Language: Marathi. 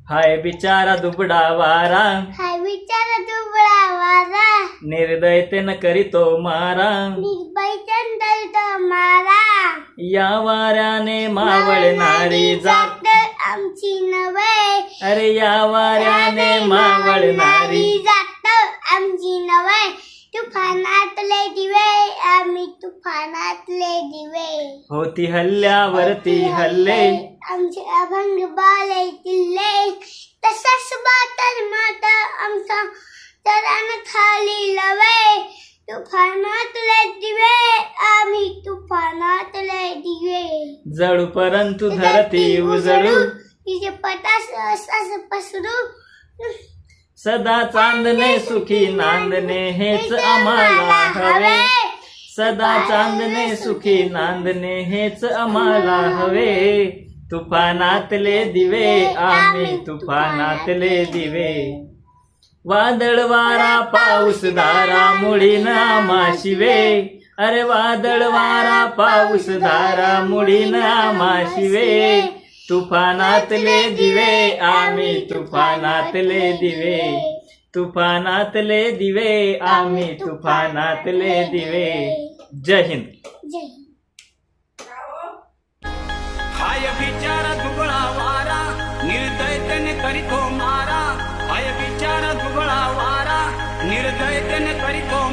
हाय बिचारा दुबडा वारा, हाय बिचारा दुबळा वारा, निर्दयतेन करीतो मारा, निर्भय चंदलतो मारा. या वाऱ्याने मावळणारी जात, जात आमची नवे, अरे या वाऱ्याने मावळणारी जात आमची नवे. तुफानातले दिवे, आम्ही तुफानातले दिवे. होती हल्ल्यावरती हल्ले, आमचे अभंग बाले किल्ले. तसाच बातर माता आमचा तरान खाली लवे. तुफानातले दिवे, आम्ही तुफानातले दिवे. जळू परंतु धरती उजळू, तिचे पटास असाच पसरू. सदा चांदणे सुखी नांदणे हेच आम्हाला हवे. सदा चांदणे सुखी नांदणे हेच आम्हाला हवे. तुफानातले दिवे, आम्ही तुफानातले दिवे. वादळ वारा पाऊस धारा मुळीन आम्हा शिवे, अरे वादळ वारा पाऊस धारा मुळीन आम्हा शिवे. तुफानातले दिवे, आम्ही तुफानातले दिवे. तुफानातले दिवे, आम्ही तुफानातले दिवे. जय हिंद. जय हिंद. हाय बिचारा दुबळा वारा, निर्दयतेने करीतो मारा. हाय बिचारा दुबळा वारा, निर्दयतेने करीतो